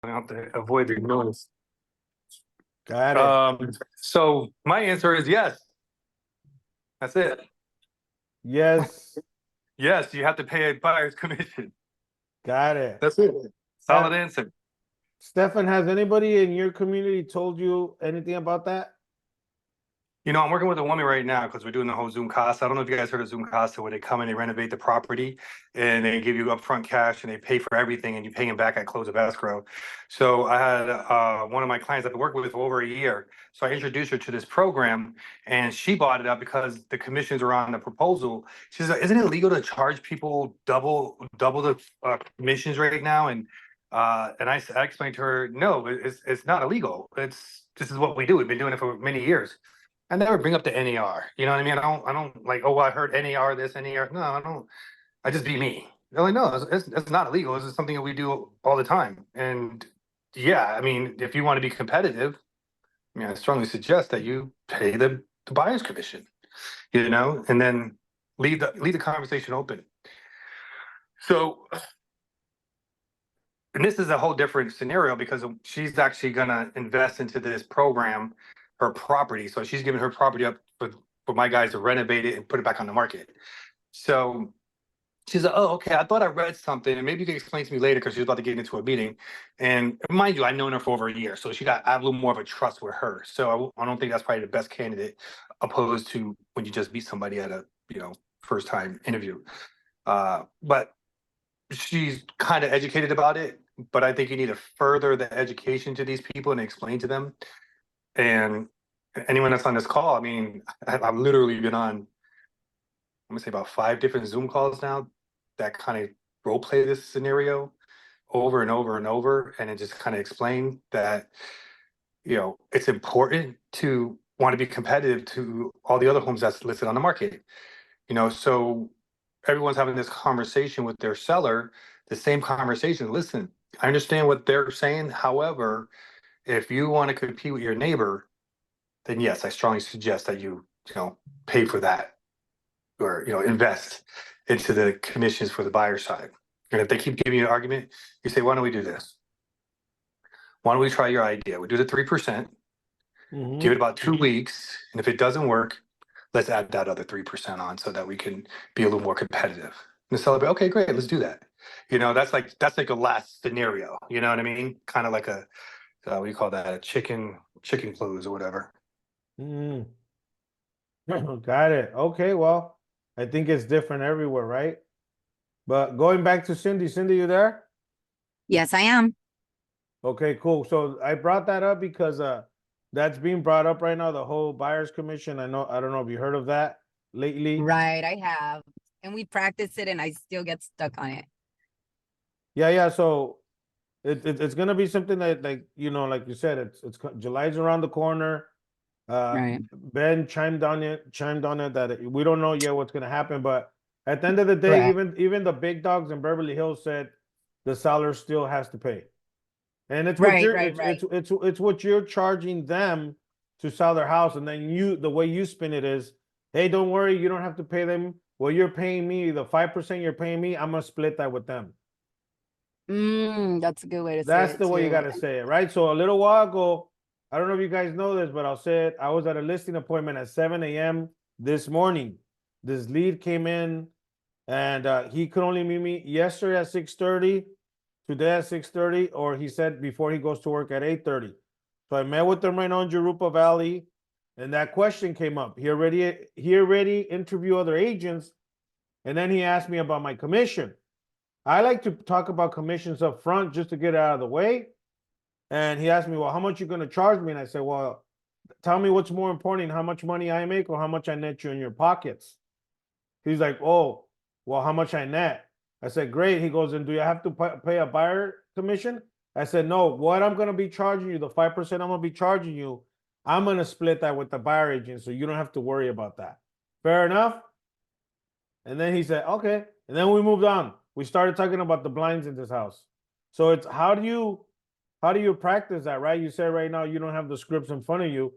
I have to avoid the noise. Got it. So my answer is yes. That's it. Yes. Yes, you have to pay a buyer's commission. Got it. That's it. Solid answer. Stefan, has anybody in your community told you anything about that? You know, I'm working with a woman right now because we're doing the whole Zoom Casa. I don't know if you guys heard of Zoom Casa, where they come and they renovate the property and they give you upfront cash and they pay for everything and you pay them back at close of escrow. So I had one of my clients I've been working with for over a year. So I introduced her to this program and she bought it up because the commissions are on the proposal. She's like, isn't it illegal to charge people double the commissions right now? And I explained to her, no, it's not illegal. This is what we do. We've been doing it for many years. I never bring up the NAR. You know what I mean? I don't like, oh, I heard NAR this, NAR. No, I don't. I just be me. They're like, no, it's not illegal. This is something that we do all the time. And yeah, I mean, if you want to be competitive, I mean, I strongly suggest that you pay the buyer's commission, you know, and then leave the conversation open. So, and this is a whole different scenario because she's actually gonna invest into this program, her property. So she's giving her property up for my guys to renovate it and put it back on the market. So she's like, oh, okay. I thought I read something, and maybe you can explain to me later because she's about to get into a meeting. And mind you, I've known her for over a year, so I have a little more of a trust with her. So I don't think that's probably the best candidate, opposed to when you just meet somebody at a first time interview. But she's kind of educated about it, but I think you need to further the education to these people and explain to them. And anyone that's on this call, I mean, I've literally been on, I'm gonna say about 5 different Zoom calls now that kind of role play this scenario over and over and over, and it just kind of explain that it's important to want to be competitive to all the other homes that's listed on the market. So everyone's having this conversation with their seller, the same conversation. Listen, I understand what they're saying. However, if you want to compete with your neighbor, then yes, I strongly suggest that you pay for that, or invest into the commissions for the buyer side. And if they keep giving you an argument, you say, why don't we do this? Why don't we try your idea? We do the 3%, give it about 2 weeks, and if it doesn't work, let's add that other 3% on so that we can be a little more competitive. And celebrate, okay, great, let's do that. That's like a last scenario. You know what I mean? Kind of like a what do you call that? A chicken close or whatever. Got it. Okay, well, I think it's different everywhere, right? But going back to Cindy, you there? Yes, I am. Okay, cool. So I brought that up because that's being brought up right now, the whole buyer's commission. I don't know if you heard of that lately. Right, I have. And we practice it and I still get stuck on it. Yeah. So it's gonna be something that, like you said, it's July's around the corner. Right. Ben chimed on it that we don't know yet what's gonna happen, but at the end of the day, even the big dogs in Beverly Hills said the seller still has to pay. And it's what it's what you're charging them to sell their house, and then the way you spin it is, hey, don't worry, you don't have to pay them. Well, you're paying me the 5% you're paying me. I'm gonna split that with them. That's a good way to say it. That's the way you gotta say it, right? So a little while ago, I don't know if you guys know this, but I'll say it. I was at a listing appointment at 7 a.m. this morning. This lead came in, and he could only meet me yesterday at 6:30. Today at 6:30, or he said before he goes to work at 8:30. So I met with him right now in Jurupa Valley, and that question came up. He already interviewed other agents, and then he asked me about my commission. I like to talk about commissions up front just to get it out of the way. And he asked me, well, how much you going to charge me? And I said, well, tell me what's more important, how much money I make or how much I net you in your pockets. He's like, oh, well, how much I net? I said, great. He goes, and do you have to pay a buyer commission? I said, no, what I'm going to be charging you, the 5% I'm going to be charging you, I'm going to split that with the buyer agent, so you don't have to worry about that. Fair enough? And then he said, okay. And then we moved on. We started talking about the blinds in this house. So it's how do you practice that, right? You said right now you don't have the scripts in front of you.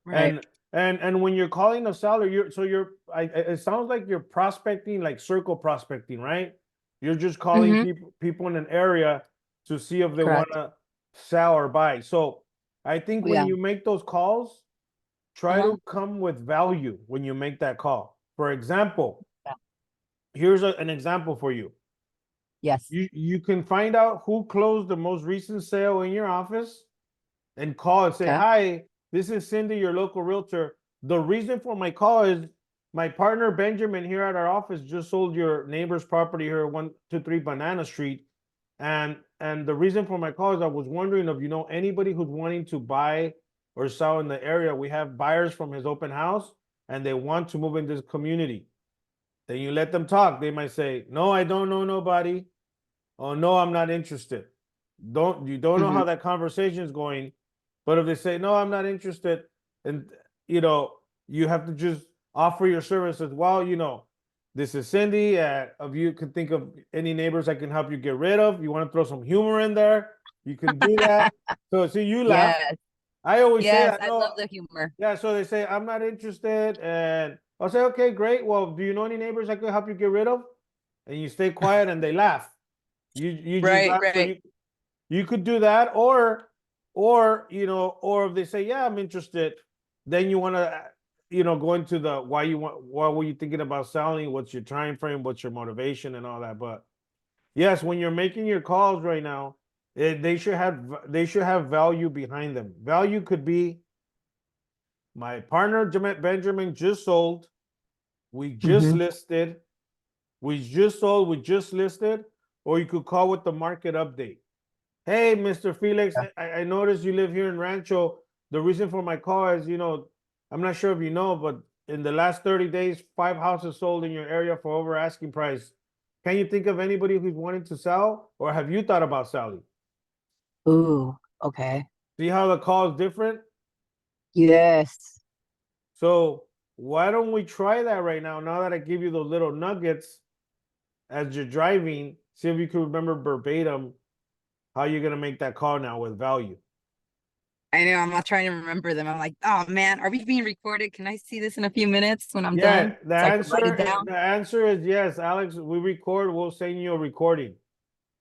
Right. And when you're calling a seller, it sounds like you're prospecting, like circle prospecting, right? You're just calling people in an area to see if they Correct. wanna sell or buy. So I think when Yeah. you make those calls, try Uh-huh. to come with value when you make that call. For example, Yeah. here's an example for you. Yes. You can find out who closed the most recent sale in your office and call and say, Okay. hi, this is Cindy, your local realtor. The reason for my call is my partner Benjamin here at our office just sold your neighbor's property here, 123 Banana Street. And the reason for my call is I was wondering if you know anybody who's wanting to buy or sell in the area. We have buyers from his open house and they want to move in this community. Then you let them talk. They might say, no, I don't know nobody. Oh no, I'm not interested. You don't know how that conversation is going, but if they say no, I'm not interested, and you know, you have to just offer your services. Well, you know, this is Cindy. If you can think of any neighbors I can help you get rid of, you want to throw some humor in there, you can do that. So see, you laugh. Yes. I always say Yes. that. I No, love the humor. yeah. So they say I'm not interested, and I'll say, okay, great. Well, do you know any neighbors I could help you get rid of? And you stay quiet, and they laugh. You just Right. laugh. So Right. you could do that, or you know, or if they say, yeah, I'm interested, then you want to go into the why were you thinking about selling, what's your time frame, what's your motivation and all that. But yes, when you're making your calls right now, they should have value behind them. Value could be my partner Benjamin just sold, we just listed, we just sold, we just listed. Or you could call with the market update. Hey, Mr. Felix, I noticed you live here in Rancho. The reason for my call is, I'm not sure if you know, but in the last 30 days, 5 houses sold in your area for over asking price. Can you think of anybody who's wanting to sell, or have you thought about selling? Ooh. Okay. See how the call is different? Yes. So why don't we try that right now? Now that I give you those little nuggets as you're driving, see if you can remember verbatim how you're going to make that call now with value. I know. I'm not trying to remember them. I'm like, oh man, are we being recorded? Can I see this in a few minutes when I'm Yeah, done? So I can write it down. the answer is yes, Alex. We record. We'll send you a recording.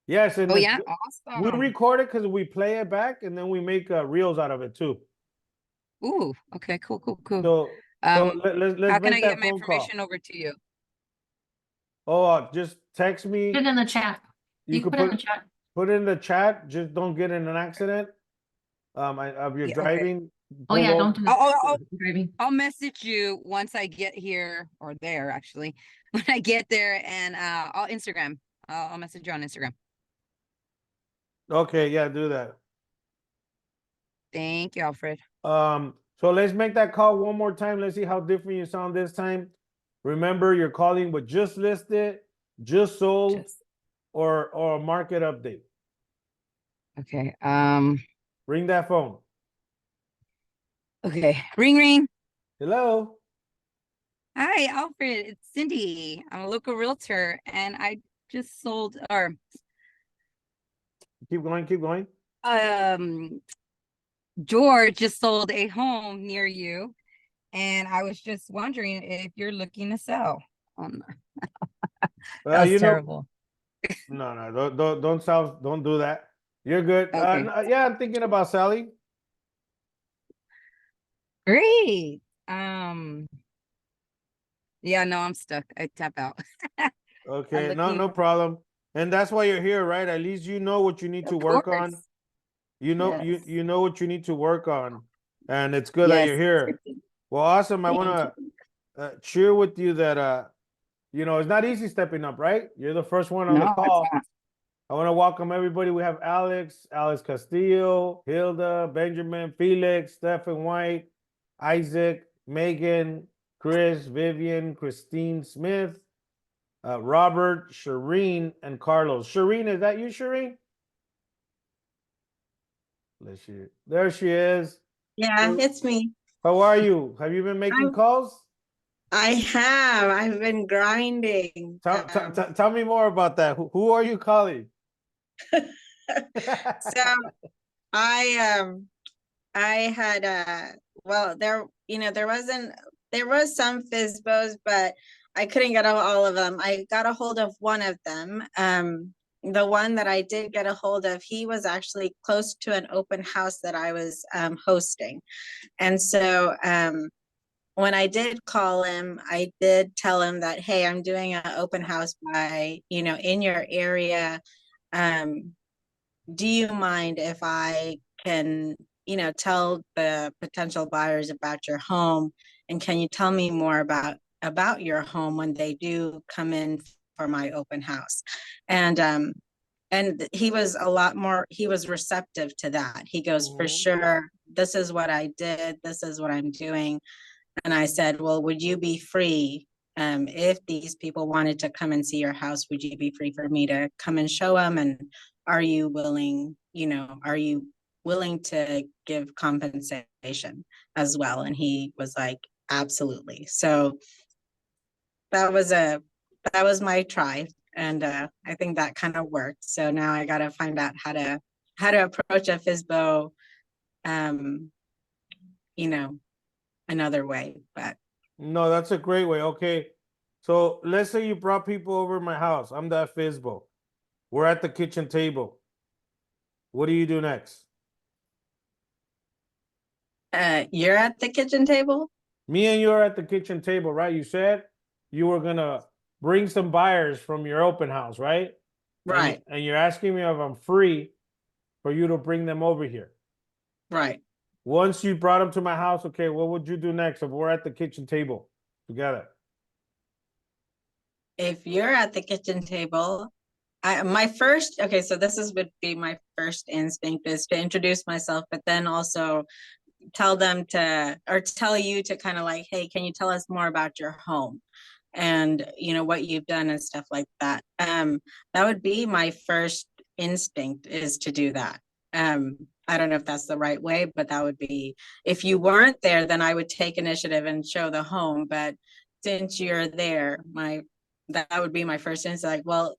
Yes, and Oh yeah. we Awesome. record it because we play it back and then we make reels out of it too. Ooh. Okay. Cool. Cool. Cool. So Um, let's how can make I get that my phone call. information over to you? Oh, just text me. Put it in the chat. You could put it in the chat. put it in the chat. Just don't get in an accident. Of your Yeah, okay. driving. Oh yeah, don't do that. Oh, Driving. I'll message you once I get here or there actually. When I get there and I'll Instagram. I'll message you on Instagram. Okay, yeah, do that. Thank you, Alfred. So let's make that call one more time. Let's see how different you sound this time. Remember, you're calling with just listed, just sold, or a market update. Okay. Ring that phone. Okay. Ring ring. Hello. Hi, Alfred. It's Cindy. I'm a local realtor and I just sold Keep going, keep going. George just sold a home near you. And I was just wondering if you're looking to sell. That was terrible. No, don't do that. You're good. Okay. Yeah, I'm thinking about selling. Great. Yeah, no, I'm stuck. I tap out. Okay, no problem. And that's why you're here, right? At least you know what you need to work on. You know, you know what you need to work on. And it's good that you're here. Well, awesome. I want to cheer with you that it's not easy stepping up, right? You're the first one on the call. I want to welcome everybody. We have Alex Castillo, Hilda, Benjamin, Felix, Stephen White, Isaac, Megan, Chris, Vivian, Christine Smith, Robert, Shireen, and Carlos. Shireen, is that you, Shireen? There she is. Yeah, it's me. How are you? Have you been making calls? I have. I've been grinding. Tell me more about that. Who are you calling? So I had well, there was some FSBOs, but I couldn't get all of them. I got a hold of one of them. the one that I did get a hold of, he was actually close to an open house that I was hosting. And so when I did call him, I did tell him that, hey, I'm doing an open house by, in your area. Do you mind if I can, tell the potential buyers about your home? And can you tell me more about your home when they do come in for my open house? And he was he was receptive to that. He goes, for sure, this is what I did, this is what I'm doing. And I said, well, would you be free, if these people wanted to come and see your house, would you be free for me to come and show them? And are you willing to give compensation as well? And he was like, absolutely. So that was my try. And I think that kind of worked. So now I got to find out how to approach a FSBO, another way. But No, that's a great way. Okay. So let's say you brought people over my house. I'm the FSBO. We're at the kitchen table. What do you do next? you're at the kitchen table? Me and you are at the kitchen table, right? You said you were gonna bring some buyers from your open house, right? Right, And you're asking me if I'm free for you to bring them over here. right. Once you brought them to my house, okay, what would you do next if we're at the kitchen table together? If you're at the kitchen table, so this would be my first instinct, is to introduce myself, but then also tell you to kind of like, hey, can you tell us more about your home and what you've done and stuff like that. That would be my first instinct, is to do that. I don't know if that's the right way, but that would be, if you weren't there, then I would take initiative and show the home. But since you're there, that would be my first instinct, like, well,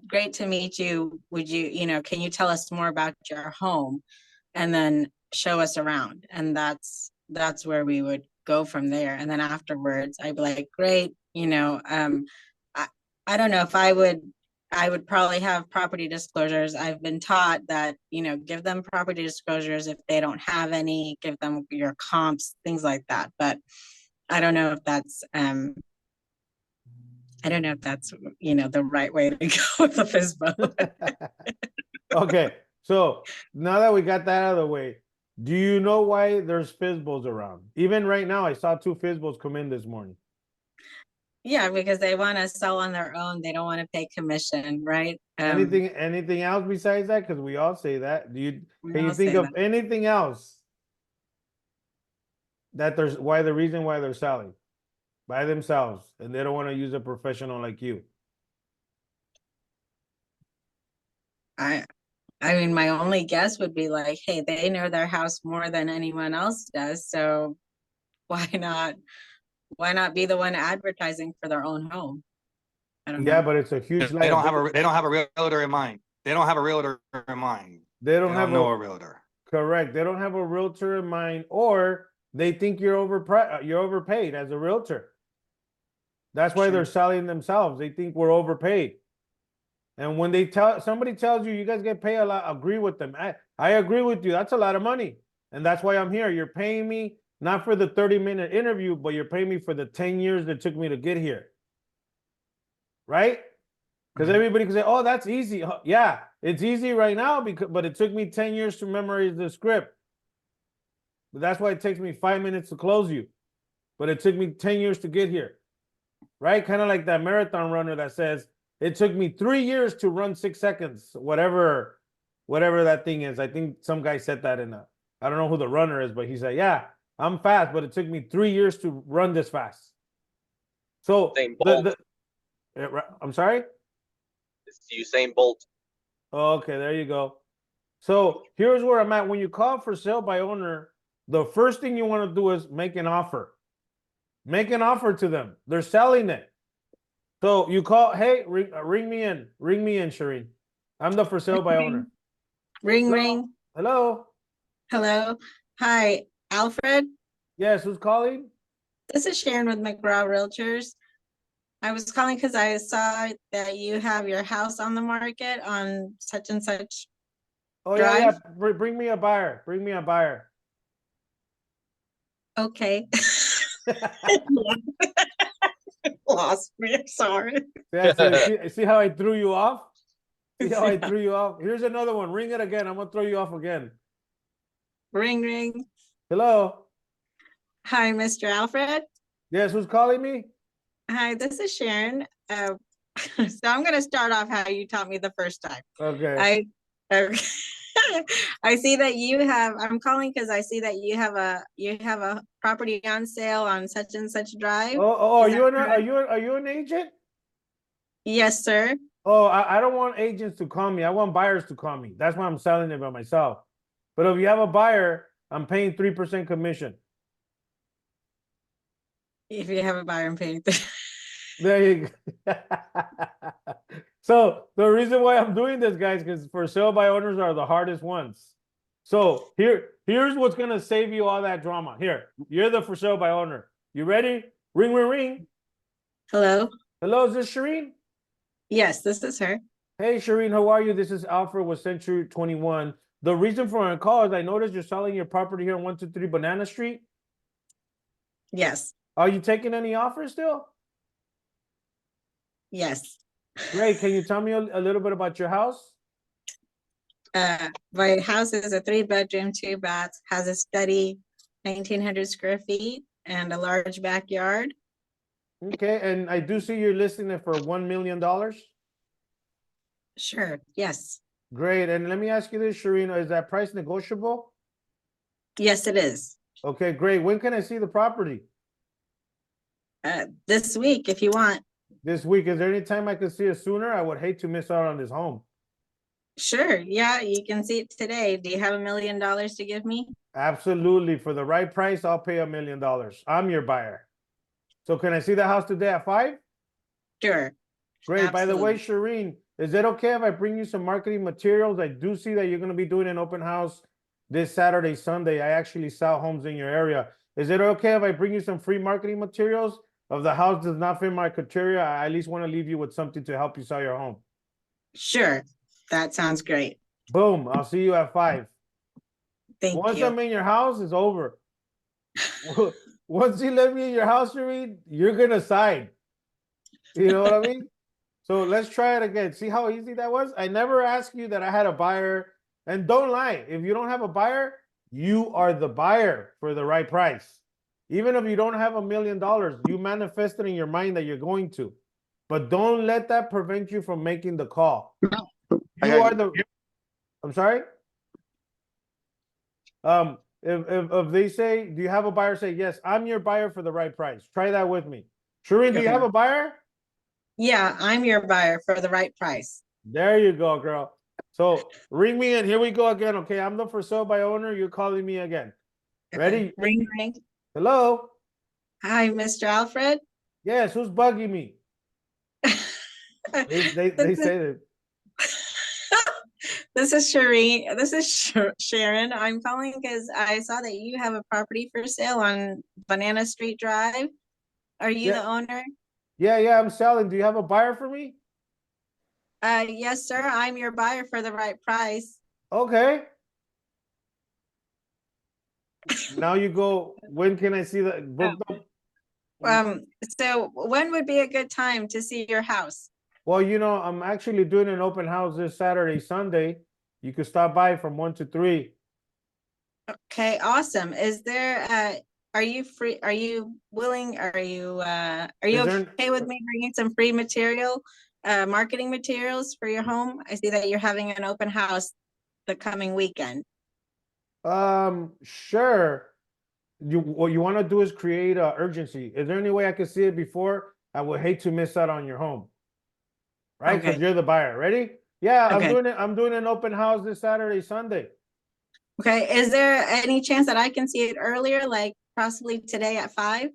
great to meet you. Would you, can you tell us more about your home? And then show us around. And that's where we would go from there. And then afterwards, I'd be like, great, I don't know if I would probably have property disclosures. I've been taught that, give them property disclosures. If they don't have any, give them your comps, things like that. But I don't know if that's, the right way to go with the FSBO. Okay, so now that we got that out of the way, do you know why there's FSBOs around? Even right now, I saw 2 FSBOs come in this morning. Yeah, because they want to sell on their own. They don't want to pay commission, right? Anything else besides that? Because we all say that. Can you all think say of that. anything else that the reason why they're selling by themselves and they don't want to use a professional like you? I mean, my only guess would be like, hey, they know their house more than anyone else does. So why not be the one advertising for their own home? I don't know. Yeah, but it's a huge They don't have liability. they don't have a realtor in mind. They don't have a realtor in mind. They don't They have don't know a realtor. correct. They don't have a realtor in mind, or they think you're overpaid as a realtor. That's why they're selling themselves. They think we're overpaid. And when somebody tells you guys get paid a lot, agree with them. I agree with you. That's a lot of money. And that's why I'm here. You're paying me not for the 30-minute interview, but you're paying me for the 10 years that took me to get here. Right? Because everybody can say, oh, that's easy. Yeah, it's easy right now, but it took me 10 years to memorize the script. But that's why it takes me 5 minutes to close you. But it took me 10 years to get here. Right? Kind of like that marathon runner that says, it took me 3 years to run 6 seconds, whatever that thing is. I think some guy said that I don't know who the runner is, but he said, yeah, I'm fast, but it took me 3 years to run this fast. So I'm sorry? It's Usain Bolt. Okay, there you go. So here's where I'm at. When you call for sale by owner, the first thing you want to do is make an offer. Make an offer to them. They're selling it. So you call, hey, ring me in, Shireen. I'm the for sale by owner. Ring, Hello? ring. Hello. Hello. Hi, Alfred. Yes, who's calling? This is Sharon with McGraw Realtors. I was calling because I saw that you have your house on the market on such and such. Oh, yeah. Drive? Bring me a buyer. Bring me a buyer. Okay. Lost me, I'm sorry. Yeah, see how I threw you off? See how I threw you off? Here's another one. Ring it again. I'm gonna throw you off again. Ring, ring. Hello? Hi, Mr. Alfred. Yes, who's calling me? Hi, this is Sharon. So I'm gonna start off how you taught me the first time. Okay. I I see that you have, I'm calling because I see that you have a property on sale on such and such drive. Are Is you that an correct? are you an agent? Yes, sir. Oh, I don't want agents to call me. I want buyers to call me. That's why I'm selling it by myself. But if you have a buyer, I'm paying 3% commission. If you have a buyer and paying. There you go. So the reason why I'm doing this, guys, because for sale by owners are the hardest ones. So here's what's gonna save you all that drama. Here, you're the for sale by owner. You ready? Ring, ring, ring. Hello? Hello, is this Shireen? Yes, this is her. Hey, Shireen, how are you? This is Alfred with Century 21. The reason for my call is I noticed you're selling your property here on 123 Banana Street. Yes, Are you taking any offers still? yes. Great. Can you tell me a little bit about your house? My house is a 3-bedroom, 2 baths, has a study, 1,900 square feet, and a large backyard. Okay, and I do see you're listing it for $1 million. Sure, yes. Great. And let me ask you this, Shireen, is that price negotiable? Yes, it is. Okay, great. When can I see the property? This week, if you want. This week. Is there any time I could see it sooner? I would hate to miss out on this home. Sure, yeah, you can see it today. Do you have $1 million to give me? Absolutely. For the right price, I'll pay $1 million. I'm your buyer. So can I see the house today at 5? Sure. Great. By the way, Absolutely. Shireen, is it okay if I bring you some marketing materials? I do see that you're going to be doing an open house this Saturday, Sunday. I actually sell homes in your area. Is it okay if I bring you some free marketing materials? If the house does not fit my criteria, I at least want to leave you with something to help you sell your home. Sure, that sounds great. Boom. I'll see you at 5. Thank Once you. I'm in your house, it's over. Once you let me in your house, Shireen, you're going to side. You know what I mean? So let's try it again. See how easy that was? I never asked you that I had a buyer. And don't lie. If you don't have a buyer, you are the buyer for the right price. Even if you don't have $1 million, you manifest it in your mind that you're going to. But don't let that prevent you from making the call. You are the. I'm sorry? If they say, do you have a buyer? Say, yes, I'm your buyer for the right price. Try that with me. Shireen, do you Okay. have a buyer? Yeah, I'm your buyer for the right price. There you go, girl. So ring me in. Here we go again. Okay, I'm the for sale by owner. You're calling me again. Ready? Okay. Ring, ring. Hello? Hi, Mr. Alfred. Yes, who's bugging me? They say that. This is Sheree. This is Sharon. I'm calling because I saw that you have a property for sale on Banana Street Drive. Are you Yeah. the owner? Yeah, I'm selling. Do you have a buyer for me? Yes, sir. I'm your buyer for the right price. Okay. Now you go. When can I see that? So when would be a good time to see your house? Well, I'm actually doing an open house this Saturday, Sunday. You could stop by from 1 to 3. Okay, awesome. Is there are you free? Are you willing? Are you Is there- okay with me bringing some free marketing materials for your home? I see that you're having an open house the coming weekend. Sure. What you want to do is create a urgency. Is there any way I could see it before? I would hate to miss out on your home. Right? Because Okay. you're the buyer. Ready? Yeah, I'm Okay. doing it. I'm doing an open house this Saturday, Sunday. Okay, is there any chance that I can see it earlier, like possibly today at 5?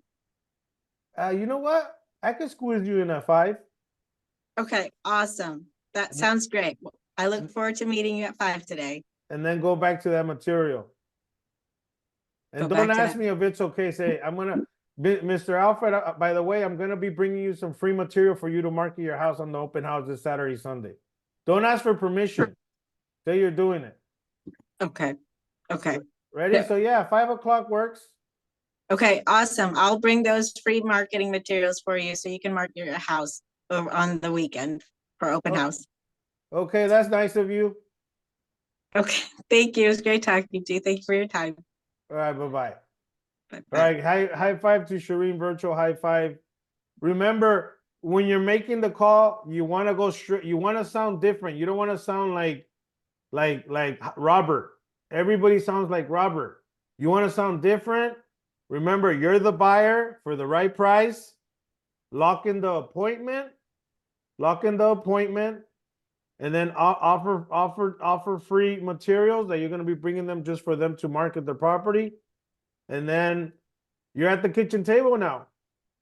You know what? I could squeeze you in at 5. Okay, awesome. That sounds great. I look forward to meeting you at 5 today. And then go back to that material. And Go don't back to ask that. me if it's okay. Say, Mr. Alfred, by the way, I'm gonna be bringing you some free material for you to market your house on the open house this Saturday, Sunday. Don't ask for permission. Say you're doing it. Okay, okay. Ready? Yeah. So yeah, 5 o'clock works. Okay, awesome. I'll bring those free marketing materials for you so you can market your house on the weekend for open Oh. house. Okay, that's nice of you. Okay, thank you. It was great talking to you. Thank you for your time. All right, bye-bye. Bye-bye. All right, high five to Shireen, virtual high five. Remember, when you're making the call, you want to go straight, you want to sound different. You don't want to sound like Robert. Everybody sounds like Robert. You want to sound different? Remember, you're the buyer for the right price. Lock in the appointment. Lock in the appointment. And then offer free materials that you're going to be bringing them just for them to market the property. And then you're at the kitchen table now.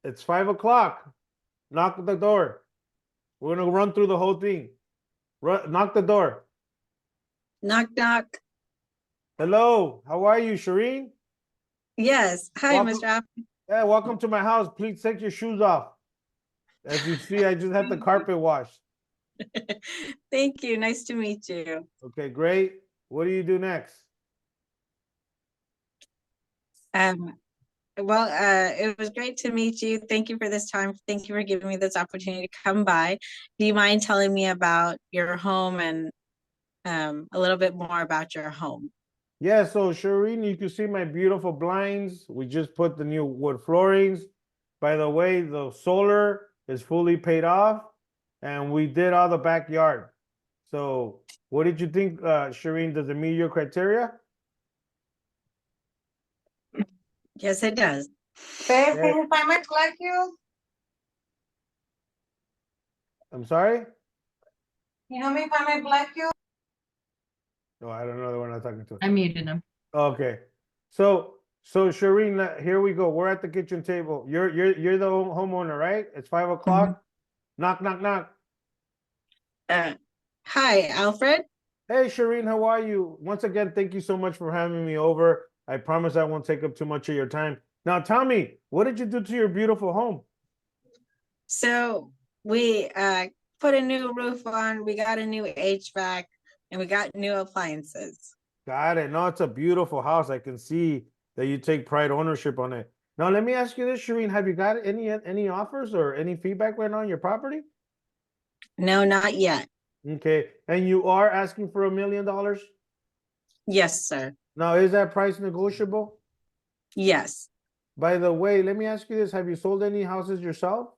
It's 5 o'clock. Knock at the door. We're going to run through the whole thing. Knock the door. Knock, knock. Hello, how are you, Shireen? Yes. Hi, Welcome. Mr. Alfred. Yeah, welcome to my house. Please take your shoes off. As you see, I just had the carpet washed. Thank you. Nice to meet you. Okay, great. What do you do next? Well, it was great to meet you. Thank you for this time. Thank you for giving me this opportunity to come by. Do you mind telling me about your home and a little bit more about your home? Yeah, so Shireen, you can see my beautiful blinds. We just put the new wood floorings. By the way, the solar is fully paid off, and we did all the backyard. So what did you think, Shireen? Does it meet your criteria? Yes, it does. Babe, Yeah. can you find my black you? I'm sorry? Can you help me find my black you? No, I don't know that we're not talking to. I muted him. Okay. So Shireen, here we go. We're at the kitchen table. You're the homeowner, right? It's 5 o'clock. Knock, knock, knock. Hi, Alfred. Hey, Shireen, how are you? Once again, thank you so much for having me over. I promise I won't take up too much of your time. Now, tell me, what did you do to your beautiful home? So we put a new roof on, we got a new HVAC, and we got new appliances. Got it. No, it's a beautiful house. I can see that you take pride ownership on it. Now, let me ask you this, Shireen. Have you got any offers or any feedback right now on your property? No, not yet. Okay. And you are asking for $1 million? Yes, sir. Now, is that price negotiable? Yes. By the way, let me ask you this. Have you sold any houses yourself?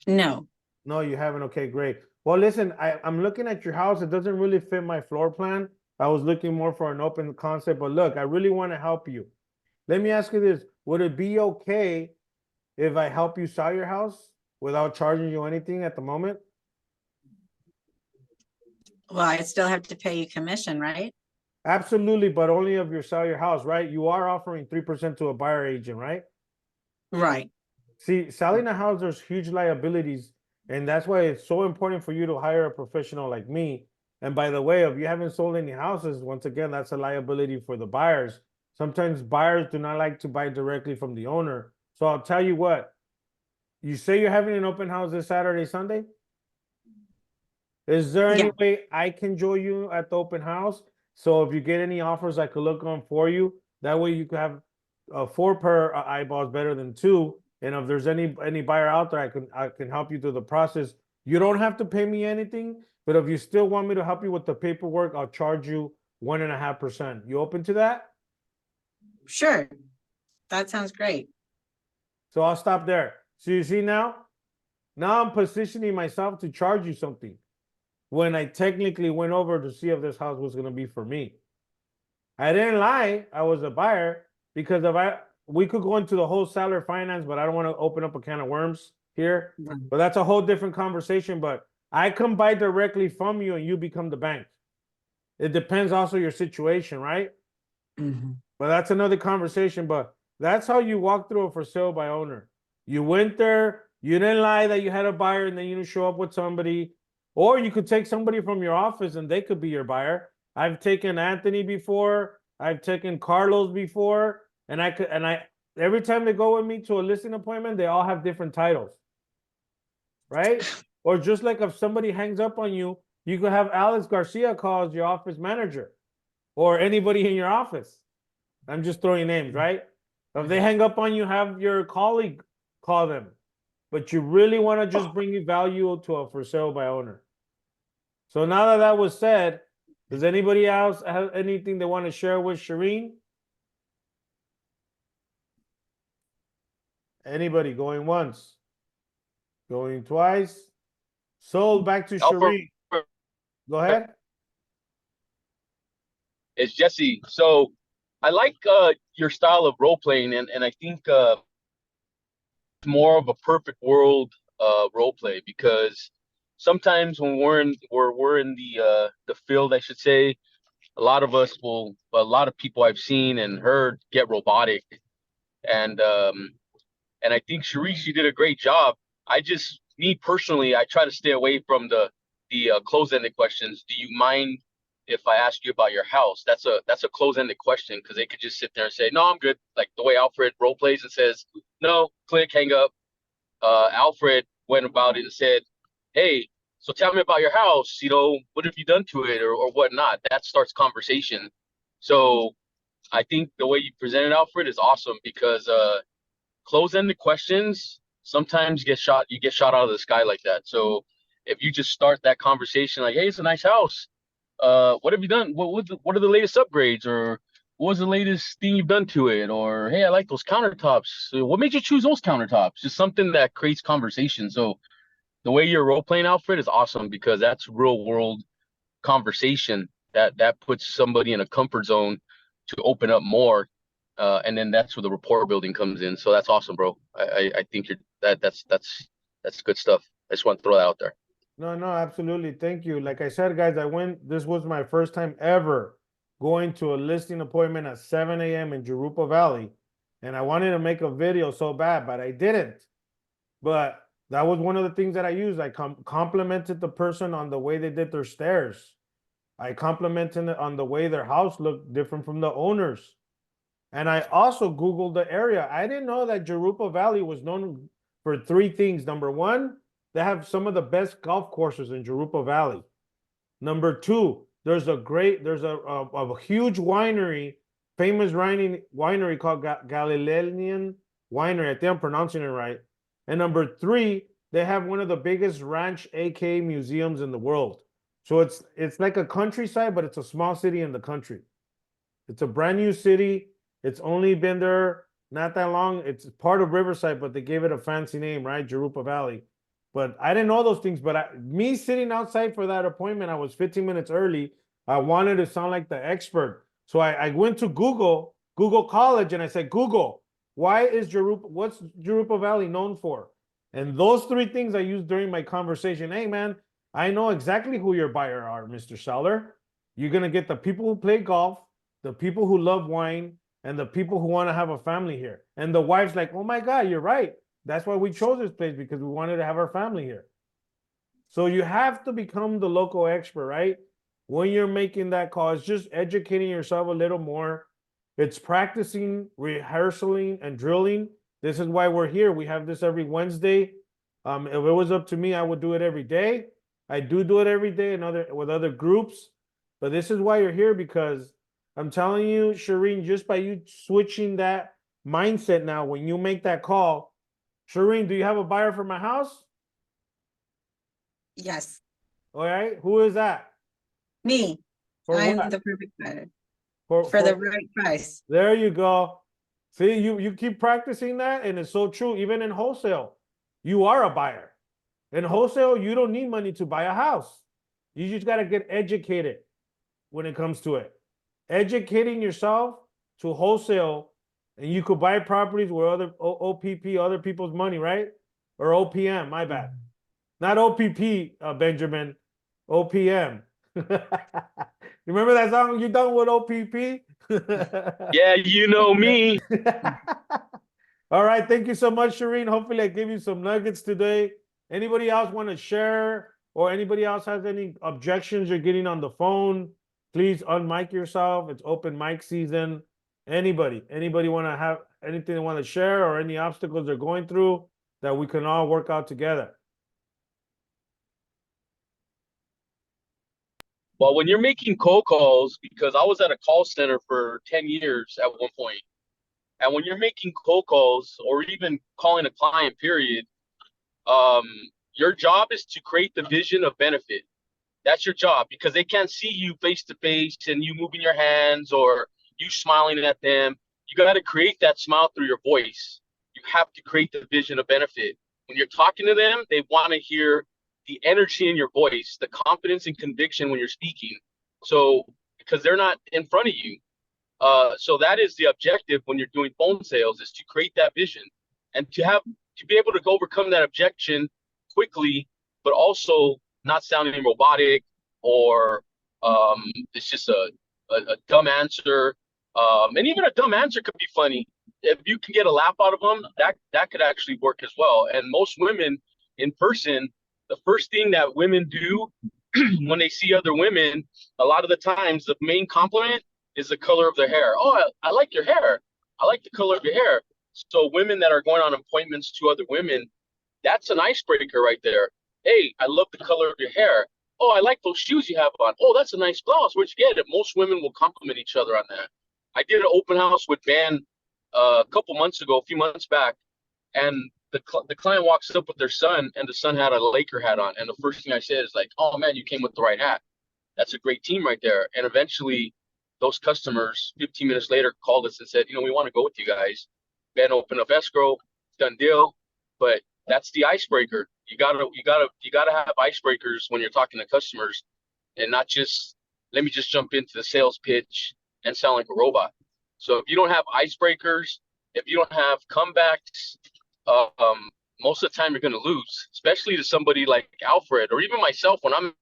No. No, you haven't. Okay, great. Well, listen, I'm looking at your house. It doesn't really fit my floor plan. I was looking more for an open concept, but look, I really want to help you. Let me ask you this. Would it be okay if I help you sell your house without charging you anything at the moment? Well, I still have to pay you commission, right? Absolutely, but only if you sell your house, right? You are offering 3% to a buyer agent, right? Right. See, selling a house, there's huge liabilities, and that's why it's so important for you to hire a professional like me. And by the way, if you haven't sold any houses, once again, that's a liability for the buyers. Sometimes buyers do not like to buy directly from the owner. So I'll tell you what, you say you're having an open house this Saturday, Sunday? Is there any Yeah. way I can join you at the open house? So if you get any offers, I could look on for you. That way you could have 4 per eyeballs better than 2. And if there's any buyer out there, I can help you through the process. You don't have to pay me anything, but if you still want me to help you with the paperwork, I'll charge you 1.5%. You open to that? Sure. That sounds great. So I'll stop there. So you see now? Now I'm positioning myself to charge you something when I technically went over to see if this house was going to be for me. I didn't lie. I was a buyer because we could go into the whole seller finance, but I don't want to open up a can of worms here. Right. But that's a whole different conversation. But I come buy directly from you and you become the bank. It depends also your situation, right? Mhm. But that's another conversation. But that's how you walk through a for sale by owner. You went there, you didn't lie that you had a buyer, and then you show up with somebody. Or you could take somebody from your office and they could be your buyer. I've taken Anthony before, I've taken Carlos before, and every time they go with me to a listing appointment, they all have different titles. Right? Or just like if somebody hangs up on you, you could have Alex Garcia call as your office manager or anybody in your office. I'm just throwing names, right? If they hang up on you, have your colleague call them. But you really want to just bring value to a for sale by owner. So now that that was said, does anybody else have anything they want to share with Shireen? Anybody going once? Going twice? Sold back to Alfred, Shireen. Go ahead. it's Jesse. So I like your style of role playing, and I think more of a perfect world role play, because sometimes when we're in the field, I should say, a lot of people I've seen and heard get robotic, and I think Sharice, you did a great job. Me personally, I try to stay away from the close-ended questions. Do you mind if I ask you about your house? That's a close-ended question, because they could just sit there and say, no, I'm good. Like the way Alfred role plays and says, no, click, hang up. Alfred went about it and said, hey, so tell me about your house. What have you done to it, or whatnot? That starts conversation. So I think the way you presented Alfred is awesome, because close-ended questions sometimes you get shot out of the sky like that. So if you just start that conversation like, hey, it's a nice house. What have you done? What are the latest upgrades, or what was the latest thing you've done to it? Or, hey, I like those countertops. So what made you choose those countertops? Just something that creates conversation. So the way you're role playing, Alfred, is awesome, because that's real world conversation that puts somebody in a comfort zone to open up more. And then that's where the rapport building comes in. So that's awesome, bro. I think that's good stuff. I just want to throw that out there. No, absolutely. Thank you. Like I said, guys, this was my first time ever going to a listing appointment at 7 a.m. in Jurupa Valley. And I wanted to make a video so bad, but I didn't. But that was one of the things that I used. I complimented the person on the way they did their stairs. I complimented it on the way their house looked different from the owners. And I also Googled the area. I didn't know that Jurupa Valley was known for three things. Number one, they have some of the best golf courses in Jurupa Valley. Number two, there's a huge winery, famous winery called Galilean Winery. I think I'm pronouncing it right. And number three, they have one of the biggest ranch AK museums in the world. So it's like a countryside, but it's a small city in the country. It's a brand new city. It's only been there not that long. It's part of Riverside, but they gave it a fancy name, right? Jurupa Valley. But I didn't know those things. But me sitting outside for that appointment, I was 15 minutes early. I wanted to sound like the expert. So I went to Google College, and I said, Google, what's Jurupa Valley known for? And those three things I used during my conversation. Hey, man, I know exactly who your buyer are, Mr. Seller. You're going to get the people who play golf, the people who love wine, and the people who want to have a family here. And the wife's like, oh my God, you're right. That's why we chose this place, because we wanted to have our family here. So you have to become the local expert, right? When you're making that call, it's just educating yourself a little more. It's practicing, rehearsing, and drilling. This is why we're here. We have this every Wednesday. If it was up to me, I would do it every day. I do it every day with other groups. But this is why you're here, because I'm telling you, Shireen, just by you switching that mindset now, when you make that call, Shireen, do you have a buyer for my house? Yes, All right. Who is that? me. For I'm what? the perfect buyer For the right price. There you go. See, you keep practicing that, and it's so true. Even in wholesale, you are a buyer. In wholesale, you don't need money to buy a house. You just got to get educated when it comes to it. Educating yourself to wholesale, and you could buy properties with other OPP, other people's money, right? Or OPM, my bad. Not OPP, Benjamin, OPM. You remember that song, You Done with OPP? Yeah, you know me. All right, thank you so much, Shireen. Hopefully I gave you some nuggets today. Anybody else want to share, or anybody else has any objections you're getting on the phone? Please unmic yourself. It's open mic season. Anybody want to anything they want to share or any obstacles they're going through that we can all work out together. Well, when you're making cold calls, because I was at a call center for 10 years at one point, and when you're making cold calls or even calling a client, period, um, your job is to create the vision of benefit. That's your job, because they can't see you face to face and you moving your hands or you smiling at them. You got to create that smile through your voice. You have to create the vision of benefit. When you're talking to them, they want to hear the energy in your voice, the confidence and conviction when you're speaking. So, because they're not in front of you. So that is the objective when you're doing phone sales, is to create that vision and to be able to overcome that objection quickly, but also not sounding robotic or it's just a dumb answer. And even a dumb answer could be funny. If you can get a laugh out of them, that could actually work as well. And most women in person, the first thing that women do when they see other women, a lot of the times the main compliment is the color of their hair. Oh, I like your hair. I like the color of your hair. So women that are going on appointments to other women, that's an icebreaker right there. Hey, I love the color of your hair. Oh, I like those shoes you have on. Oh, that's a nice blouse. Where'd you get it? Most women will compliment each other on that. I did an open house with Van a few months back, and the client walks up with their son, and the son had a Laker hat on. And the first thing I said is like, oh man, you came with the right hat. That's a great team right there. And eventually those customers 15 minutes later called us and said, we want to go with you guys. Van opened up escrow, done deal. But that's the icebreaker. You gotta have icebreakers when you're talking to customers, and not just let me just jump into the sales pitch and sound like a robot. So if you don't have icebreakers, if you don't have comebacks, most of the time you're going to lose, especially to somebody like Alfred or even myself when I'm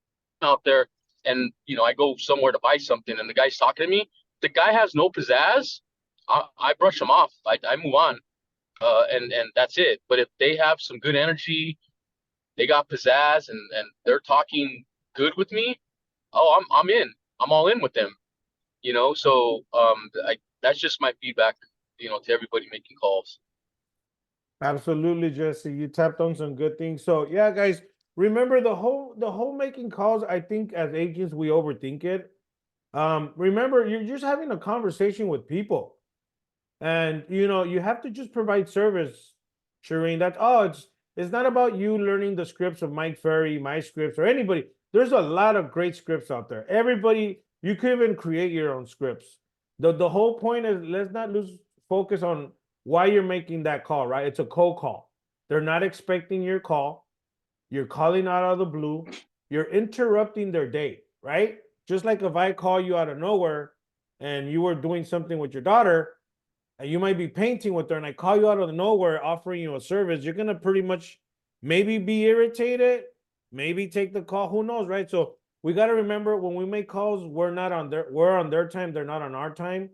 out there and I go somewhere to buy something and the guy's talking to me. The guy has no pizzazz. I brush him off. I move on. And that's it. But if they have some good energy, they got pizzazz, and they're talking good with me, I'm in. I'm all in with them. So that's just my feedback, to everybody making calls. Absolutely, Jesse. You tapped on some good things. So yeah, guys, remember the whole making calls. I think as agents we overthink it. Remember, you're just having a conversation with people. And you have to just provide service, Shireen. It's not about you learning the scripts of Mike Ferry, my scripts, or anybody. There's a lot of great scripts out there. Everybody, you can even create your own scripts. The whole point is, let's not lose focus on why you're making that call, right? It's a cold call. They're not expecting your call. You're calling out of the blue. You're interrupting their day, right? Just like if I call you out of nowhere and you were doing something with your daughter, and you might be painting with her, and I call you out of nowhere offering you a service, you're going to pretty much maybe be irritated, maybe take the call, who knows, right? So we got to remember, when we make calls, we're on their time, they're not on our time.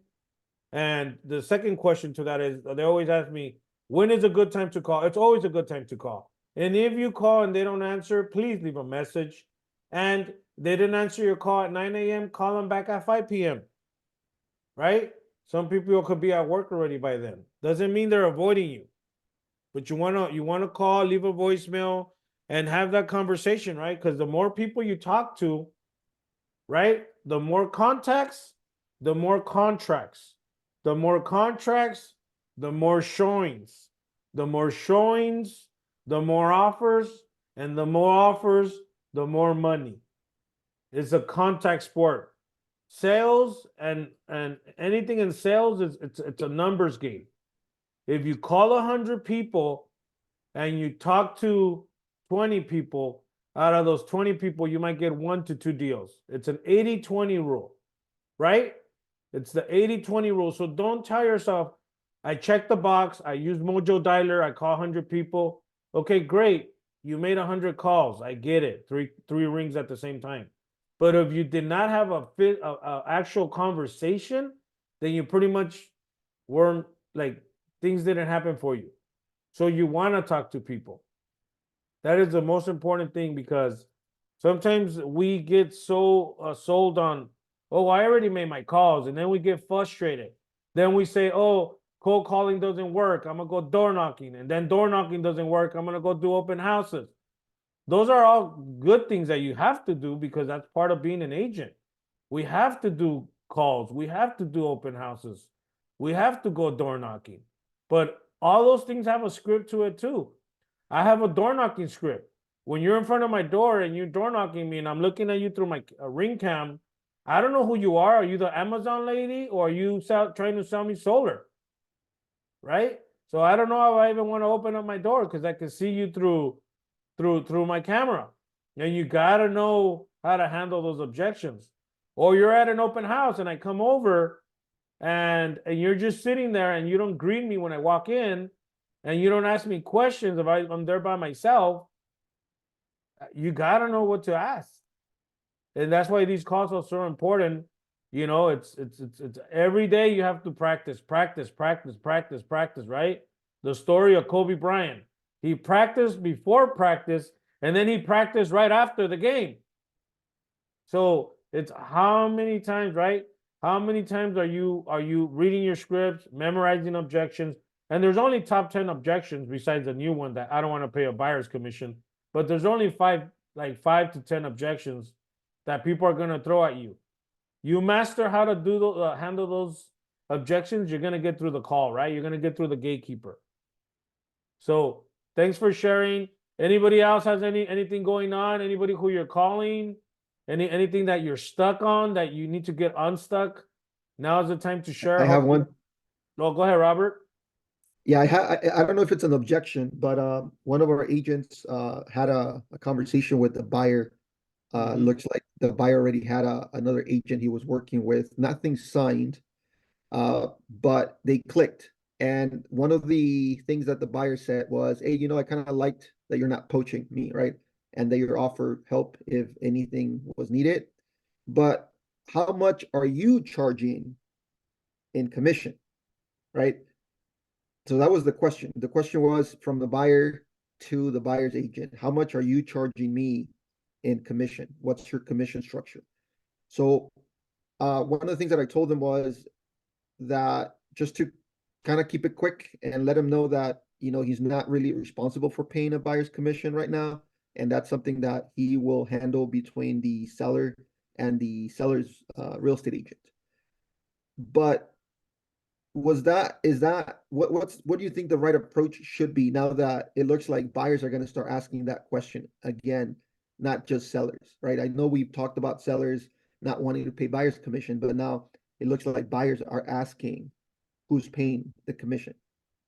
And the second question to that is, they always ask me, when is a good time to call? It's always a good time to call. And if you call and they don't answer, please leave a message. And they didn't answer your call at 9 a.m., call them back at 5 p.m., right? Some people could be at work already by then. Doesn't mean they're avoiding you. But you wanna call, leave a voicemail, and have that conversation, right? Because the more people you talk to, right, the more contacts, the more contracts. The more contracts, the more showings. The more showings, the more offers, and the more offers, the more money. It's a contact sport. Sales and anything in sales it's a numbers game. If you call 100 people and you talk to 20 people, out of those 20 people, you might get 1 to 2 deals. It's an 80-20 rule, right? It's the 80-20 rule. So don't tell yourself, I checked the box, I use Mojo Dialer, I call 100 people. Okay, great. You made 100 calls. I get it. Three rings at the same time. But if you did not have a actual conversation, then you pretty much weren't, like, things didn't happen for you. So you want to talk to people. That is the most important thing, because sometimes we get so sold on, oh, I already made my calls, and then we get frustrated. Then we say, oh, cold calling doesn't work, I'm gonna go door knocking, and then door knocking doesn't work, I'm gonna go do open houses. Those are all good things that you have to do because that's part of being an agent. We have to do calls, we have to do open houses, we have to go door knocking. But all those things have a script to it too. I have a door knocking script. When you're in front of my door and you're door knocking me and I'm looking at you through my ring cam, I don't know who you are. Are you the Amazon lady or are you trying to sell me solar? Right? So I don't know if I even want to open up my door because I can see you through my camera. And you gotta know how to handle those objections. Or you're at an open house and I come over and you're just sitting there and you don't greet me when I walk in and you don't ask me questions if I'm there by myself. You gotta know what to ask. And that's why these calls are so important. You know, it's every day you have to practice, right? The story of Kobe Bryant. He practiced before practice, and then he practiced right after the game. So it's how many times, right? How many times are you reading your scripts, memorizing objections? And there's only top 10 objections besides the new one that I don't want to pay a buyer's commission. But there's only five to 10 objections that people are gonna throw at you. You master how to do handle those objections, you're gonna get through the call, right? You're gonna get through the gatekeeper. So thanks for sharing. Anybody else has anything going on? Anybody who you're calling? Anything that you're stuck on that you need to get unstuck? Now is the time to share. I have one. Oh, go ahead, Robert. Yeah, I don't know if it's an objection, but one of our agents had a conversation with the buyer. Looks like the buyer already had another agent he was working with. Nothing signed, but they clicked. And one of the things that the buyer said was, hey, I kind of liked that you're not poaching me, right? And that you're offered help if anything was needed. But how much are you charging in commission, right? So that was the question. The question was from the buyer to the buyer's agent. How much are you charging me in commission? What's your commission structure? So one of the things that I told him was that just to kind of keep it quick and let him know that, he's not really responsible for paying a buyer's commission right now. And that's something that he will handle between the seller and the seller's real estate agent. But what do you think the right approach should be now that it looks like buyers are going to start asking that question again, not just sellers, right? I know we've talked about sellers not wanting to pay buyer's commission, but now it looks like buyers are asking who's paying the commission,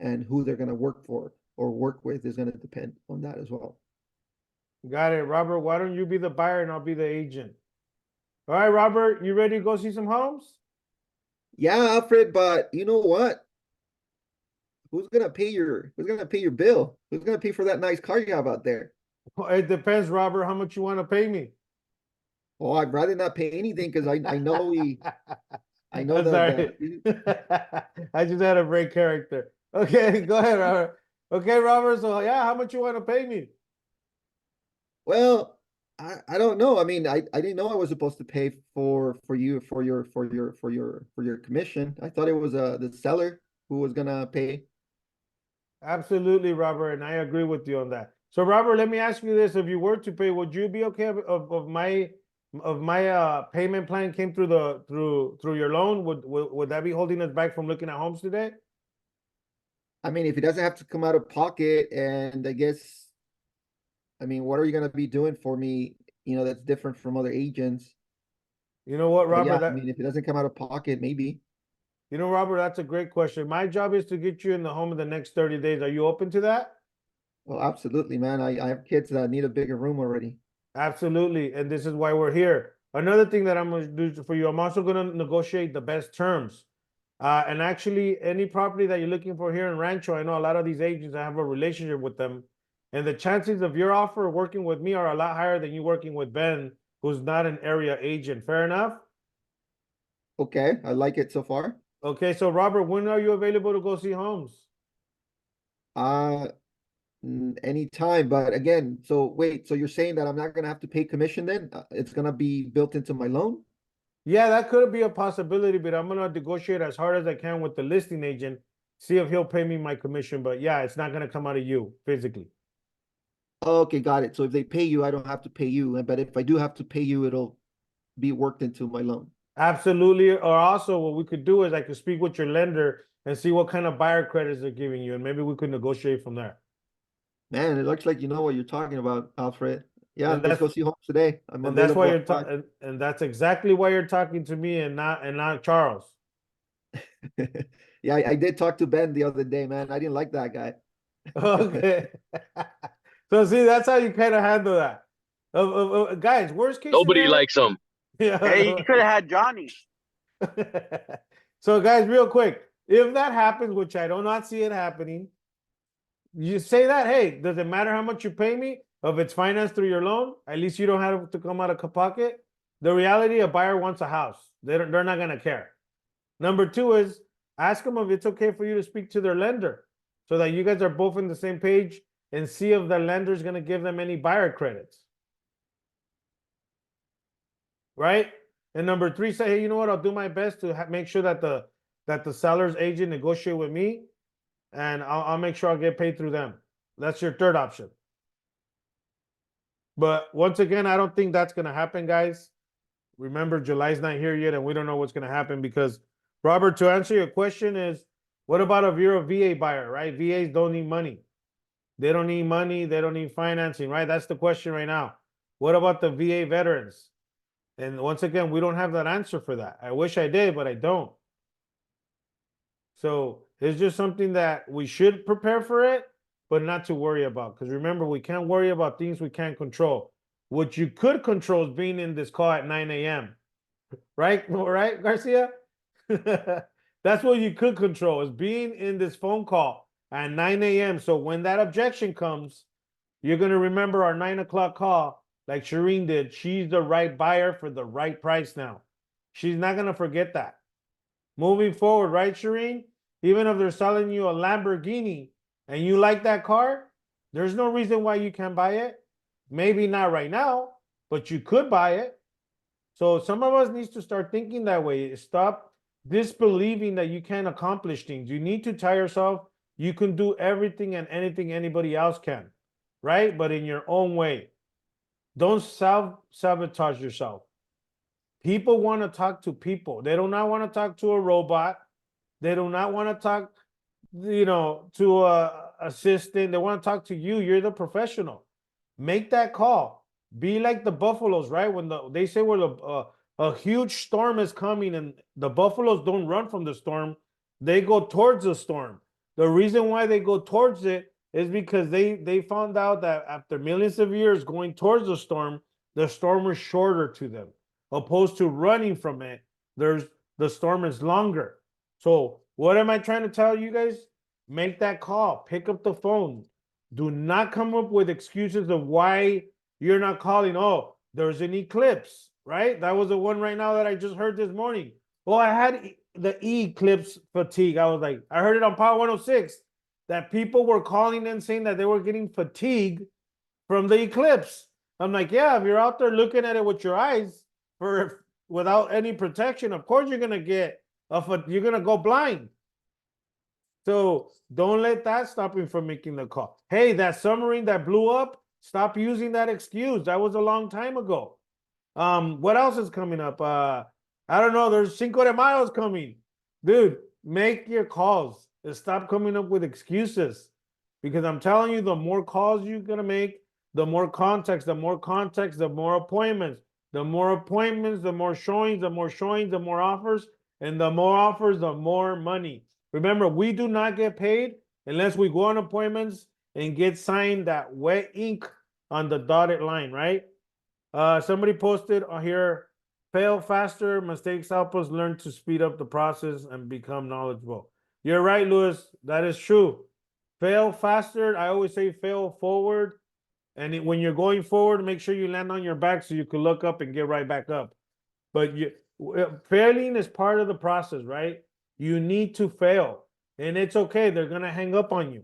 and who they're going to work for or work with is going to depend on that as well. Got it. Robert, why don't you be the buyer and I'll be the agent? All right, Robert, you ready to go see some homes? Yeah, Alfred, but you know what? Who's gonna pay your bill? Who's gonna pay for that nice car you have out there? Well, it depends, Robert, how much you want to pay me. Oh, I'd rather not pay anything because I know I know I'm that. I just had a break character. Okay, go ahead, Robert. Okay, Robert. So yeah, how much you want to pay me? Well, I don't know. I mean, I didn't know I was supposed to pay for your commission. I thought it was the seller who was gonna pay. Absolutely, Robert, and I agree with you on that. So, Robert, let me ask you this: if you were to pay, would you be okay of my payment plan came through your loan? Would that be holding us back from looking at homes today? I mean, if it doesn't have to come out of pocket, and I mean, what are you gonna be doing for me? That's different from other agents. You know what, But Robert? yeah, I mean, if it doesn't come out of pocket, maybe. You know, Robert, that's a great question. My job is to get you in the home in the next 30 days. Are you open to that? Well, absolutely, man. I have kids that need a bigger room already. Absolutely. And this is why we're here. Another thing that I'm going to do for you, I'm also going to negotiate the best terms. And actually, any property that you're looking for here in Rancho, I know a lot of these agents, I have a relationship with them. And the chances of your offer working with me are a lot higher than you working with Ben, who's not an area agent. Fair enough? Okay, I like it so far. Okay, so Robert, when are you available to go see homes? Anytime, but again, so wait, so you're saying that I'm not gonna have to pay commission then? It's gonna be built into my loan? Yeah, that could be a possibility, but I'm gonna negotiate as hard as I can with the listing agent. see if he'll pay me my commission. But yeah, it's not gonna come out of you physically. Okay, got it. So if they pay you, I don't have to pay you. But if I do have to pay you, it'll be worked into my loan. Absolutely. Or also what we could do is I could speak with your lender and see what kind of buyer credits they're giving you, and maybe we could negotiate from there. Man, it looks like you know what you're talking about, Alfred. Yeah, And let's go that's- see homes today. I'm And that's why available you're at 5. talking, and that's exactly why you're talking to me and not Charles. Yeah, I did talk to Ben the other day, man. I didn't like that guy. Okay. So see, that's how you kind of handle that. Guys, worst case Nobody scenario. likes them. Yeah. Hey, you could have had Johnny. So guys, real quick, if that happens, which I do not see it happening, you say that, hey, does it matter how much you pay me? If it's financed through your loan, at least you don't have to come out of pocket. The reality, a buyer wants a house. They're not gonna care. Number two is ask them if it's okay for you to speak to their lender so that you guys are both on the same page and see if the lender is gonna give them any buyer credits. Right? And number three, say, hey, you know what? I'll do my best to make sure that the seller's agent negotiate with me, and I'll make sure I'll get paid through them. That's your third option. But once again, I don't think that's gonna happen, guys. Remember, July's not here yet, and we don't know what's gonna happen because, Robert, to answer your question is, what about if you're a VA buyer, right? VAs don't need money. They don't need money. They don't need financing, right? That's the question right now. What about the VA veterans? And once again, we don't have that answer for that. I wish I did, but I don't. So it's just something that we should prepare for it, but not to worry about. Because remember, we can't worry about things we can't control. What you could control is being in this call at 9 a.m. Right? Right, Garcia? That's what you could control, is being in this phone call at 9 a.m. So when that objection comes, you're going to remember our 9 o'clock call like Shireen did. She's the right buyer for the right price now. She's not going to forget that. Moving forward, right, Shireen? Even if they're selling you a Lamborghini and you like that car, there's no reason why you can't buy it. Maybe not right now, but you could buy it. So some of us needs to start thinking that way. Stop disbelieving that you can't accomplish things. You need to tell yourself you can do everything and anything anybody else can, right? But in your own way. Don't self-sabotage yourself. People want to talk to people. They do not want to talk to a robot. They do not want to talk, to a assistant. They want to talk to you. You're the professional. Make that call. Be like the Buffaloes, right? When they say a huge storm is coming and the Buffaloes don't run from the storm, they go towards the storm. The reason why they go towards it is because they found out that after millions of years going towards the storm was shorter to them. Opposed to running from it, the storm is longer. So what am I trying to tell you guys? Make that call. Pick up the phone. Do not come up with excuses of why you're not calling. Oh, there's an eclipse, right? That was the one right now that I just heard this morning. Oh, I had the eclipse fatigue. I was like, I heard it on Power 106 that people were calling in saying that they were getting fatigue from the eclipse. I'm like, yeah, if you're out there looking at it with your eyes without any protection, of course you're gonna you're gonna go blind. So don't let that stop you from making the call. Hey, that submarine that blew up, stop using that excuse. That was a long time ago. What else is coming up? I don't know. There's Cinco de Mayo's coming. Dude, make your calls and stop coming up with excuses. Because I'm telling you, the more calls you're gonna make, the more context, the more appointments. The more appointments, the more showings, the more offers, and the more offers, the more money. Remember, we do not get paid unless we go on appointments and get signed that wet ink on the dotted line, right? Somebody posted here, fail faster, mistakes help us learn to speed up the process and become knowledgeable. You're right, Louis. That is true. Fail faster. I always say fail forward. And when you're going forward, make sure you land on your back so you can look up and get right back up. But failing is part of the process, right? You need to fail. And it's okay. They're going to hang up on you.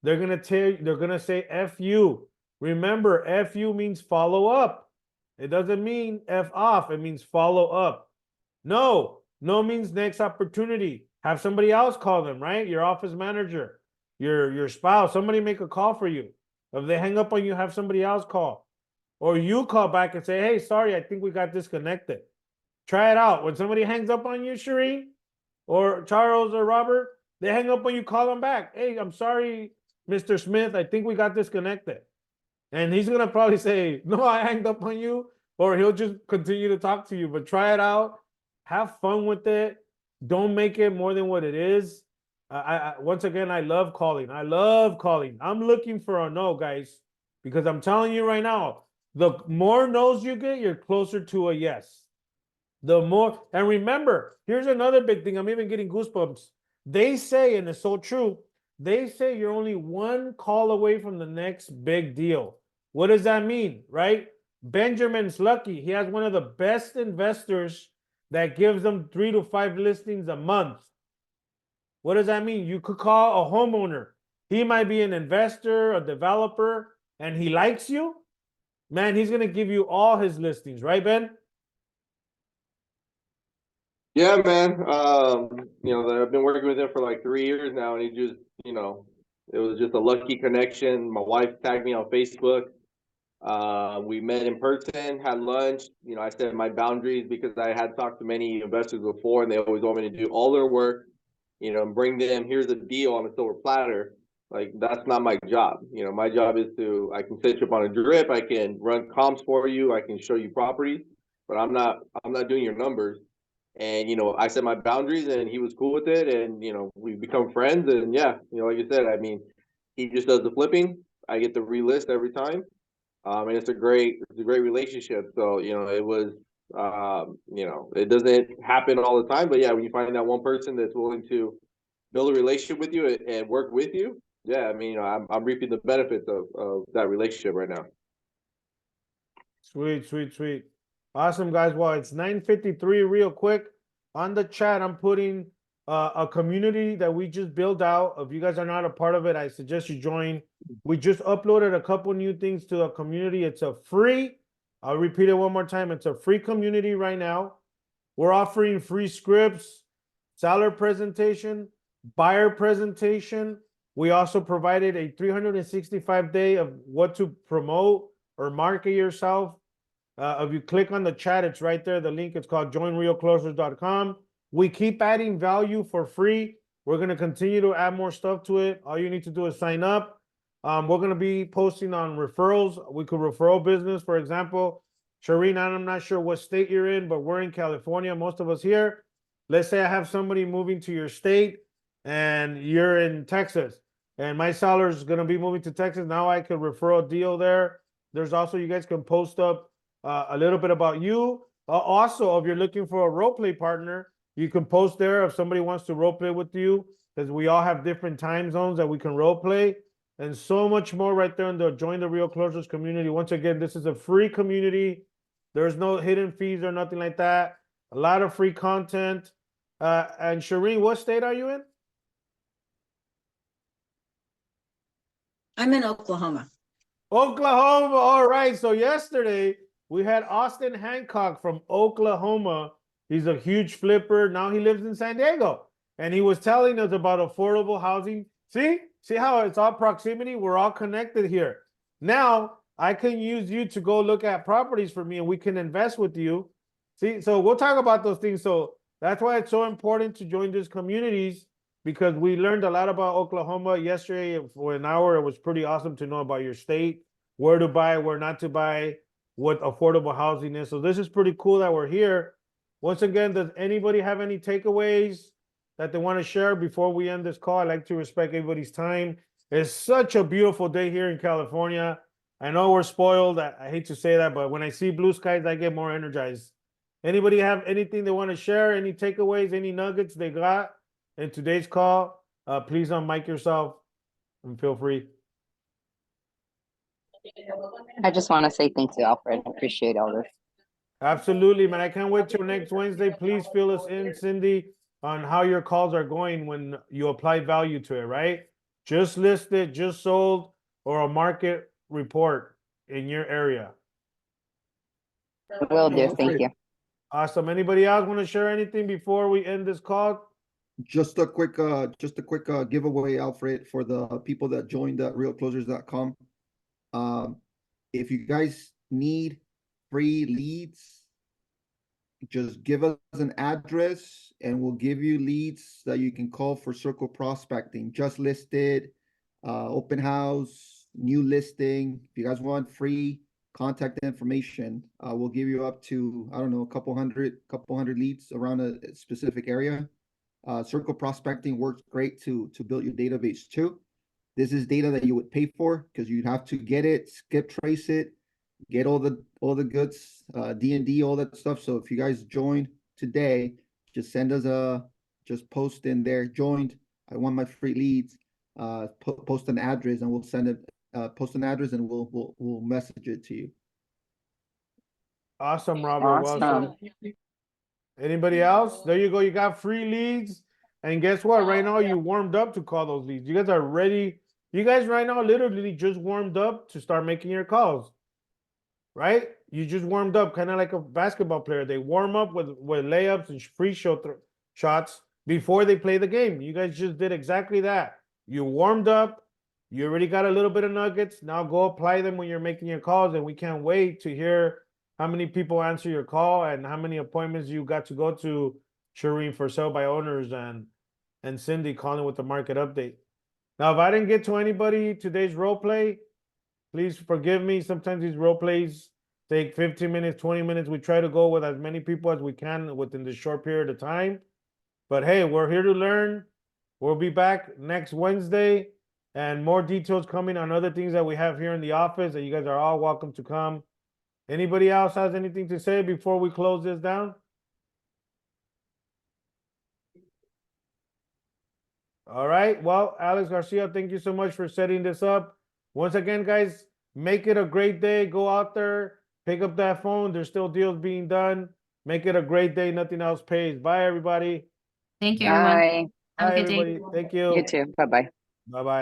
They're going to say F you. Remember, F you means follow up. It doesn't mean F off. It means follow up. No, No means next opportunity. Have somebody else call them, right? Your office manager, your spouse, somebody make a call for you. If they hang up on you, have somebody else call. Or you call back and say, hey, sorry, I think we got disconnected. Try it out. When somebody hangs up on you, Shireen, or Charles or Robert, they hang up on you, call them back. Hey, I'm sorry, Mr. Smith, I think we got disconnected. And he's gonna probably say, no, I hanged up on you, or he'll just continue to talk to you. But try it out, have fun with it. Don't make it more than what it is. Once again, I love calling. I love calling. I'm looking for a no, guys, because I'm telling you right now, the more no's you get, you're closer to a yes. The more, and remember, here's another big thing. I'm even getting goosebumps. They say, and it's so true, they say you're only one call away from the next big deal. What does that mean, right? Benjamin's lucky. He has one of the best investors that gives them 3 to 5 listings a month. What does that mean? You could call a homeowner. He might be an investor, a developer, and he likes you. Man, he's going to give you all his listings, right, Ben? Yeah, man. I've been working with him for like 3 years now, and he just, it was just a lucky connection. My wife tagged me on Facebook. We met in person, had lunch. I set my boundaries because I had talked to many investors before, and they always want me to do all their work, and bring them, here's a deal on a silver platter. Like, that's not my job. My job is I can set you up on a drip, I can run comps for you, I can show you properties, but I'm not doing your numbers. And I set my boundaries, and he was cool with it, and we become friends. And yeah, like you said, I mean, he just does the flipping, I get the relist every time. And it's a great relationship. So it was it doesn't happen all the time, but yeah, when you find that one person that's willing to build a relationship with you and work with you, yeah, I mean, I'm reaping the benefits of that relationship right now. Sweet, sweet, sweet. Awesome, guys. Well, it's 9:53 real quick. On the chat, I'm putting a community that we just built out. If you guys are not a part of it, I suggest you join. We just uploaded a couple new things to the community. It's a free, I'll repeat it one more time. It's a free community right now. We're offering free scripts, seller presentation, buyer presentation. We also provided a 365-day of what to promote or market yourself. If you click on the chat, it's right there. The link is called joinrealclosers.com. We keep adding value for free. We're going to continue to add more stuff to it. All you need to do is sign up. We're going to be posting on referrals. We could referral business, for example. Shireen, I'm not sure what state you're in, but we're in California, most of us here. Let's say I have somebody moving to your state and you're in Texas, and my seller is going to be moving to Texas. Now I could refer a deal there. There's also, you guys can post up a little bit about you. Also, if you're looking for a role play partner, you can post there if somebody wants to role play with you, because we all have different time zones that we can role play, and so much more right there in the Join the Real Closers community. Once again, this is a free community. There's no hidden fees or nothing like that. A lot of free content. And Shireen, what state are you in? I'm in Oklahoma. Oklahoma. All right. So yesterday we had Austin Hancock from Oklahoma. He's a huge flipper. Now he lives in San Diego. And he was telling us about affordable housing. See how it's all proximity? We're all connected here. Now I can use you to go look at properties for me, and we can invest with you. See, so we'll talk about those things. So that's why it's so important to join these communities, because we learned a lot about Oklahoma yesterday for an hour. It was pretty awesome to know about your state, where to buy, where not to buy, what affordable housing is. So this is pretty cool that we're here. Once again, does anybody have any takeaways that they want to share before we end this call? I like to respect everybody's time. It's such a beautiful day here in California. I know we're spoiled. I hate to say that, but when I see blue skies, I get more energized. Anybody have anything they want to share? Any takeaways, any nuggets they got in today's call? Please unmic yourself and feel free. I just want to say thank you, Alfred. I appreciate all this. Absolutely, man. I can't wait till next Wednesday. Please fill us in, Cindy, on how your calls are going when you apply value to it, right? Just listed, just sold, or a market report in your area. Will do. Thank you. Awesome. Anybody else want to share anything before we end this call? Just a quick giveaway, Alfred, for the people that joined realclosers.com. If you guys need free leads, just give us an address and we'll give you leads that you can call for circle prospecting. Just listed, open house, new listing. If you guys want free contact information, we'll give you up to, I don't know, a couple hundred leads around a specific area. Circle prospecting works great to build your database too. This is data that you would pay for because you'd have to get it, skip trace it, get all the goods, D&D, all that stuff. So if you guys joined today, just send us just post in there, joined, I want my free leads, post an address and we'll send it, post an address and we'll message it to you. Awesome, Robert. Well Awesome. said. Anybody else? There you go. You got free leads. And guess what? Right now, you warmed up to call those leads. You guys are ready. You guys right now literally just warmed up to start making your calls. Right? You just warmed up, kind of like a basketball player. They warm up with layups and free shots before they play the game. You guys just did exactly that. You warmed up. You already got a little bit of nuggets. Now go apply them when you're making your calls. And we can't wait to hear how many people answer your call and how many appointments you got to go to, Shireen, for sale by owners and Cindy calling with the market update. Now, if I didn't get to anybody today's role play, please forgive me. Sometimes these role plays take 15 minutes, 20 minutes. We try to go with as many people as we can within this short period of time. But hey, we're here to learn. We'll be back next Wednesday and more details coming on other things that we have here in the office that you guys are all welcome to come. Anybody else has anything to say before we close this down? All right. Well, Alex Garcia, thank you so much for setting this up. Once again, guys, make it a great day. Go out there, pick up that phone. There's still deals being done. Make it a great day. Nothing else pays. Bye, everybody. Thank you, everyone. Bye. Have a Bye, good day. everybody. Thank you. You too. Bye-bye. Bye-bye.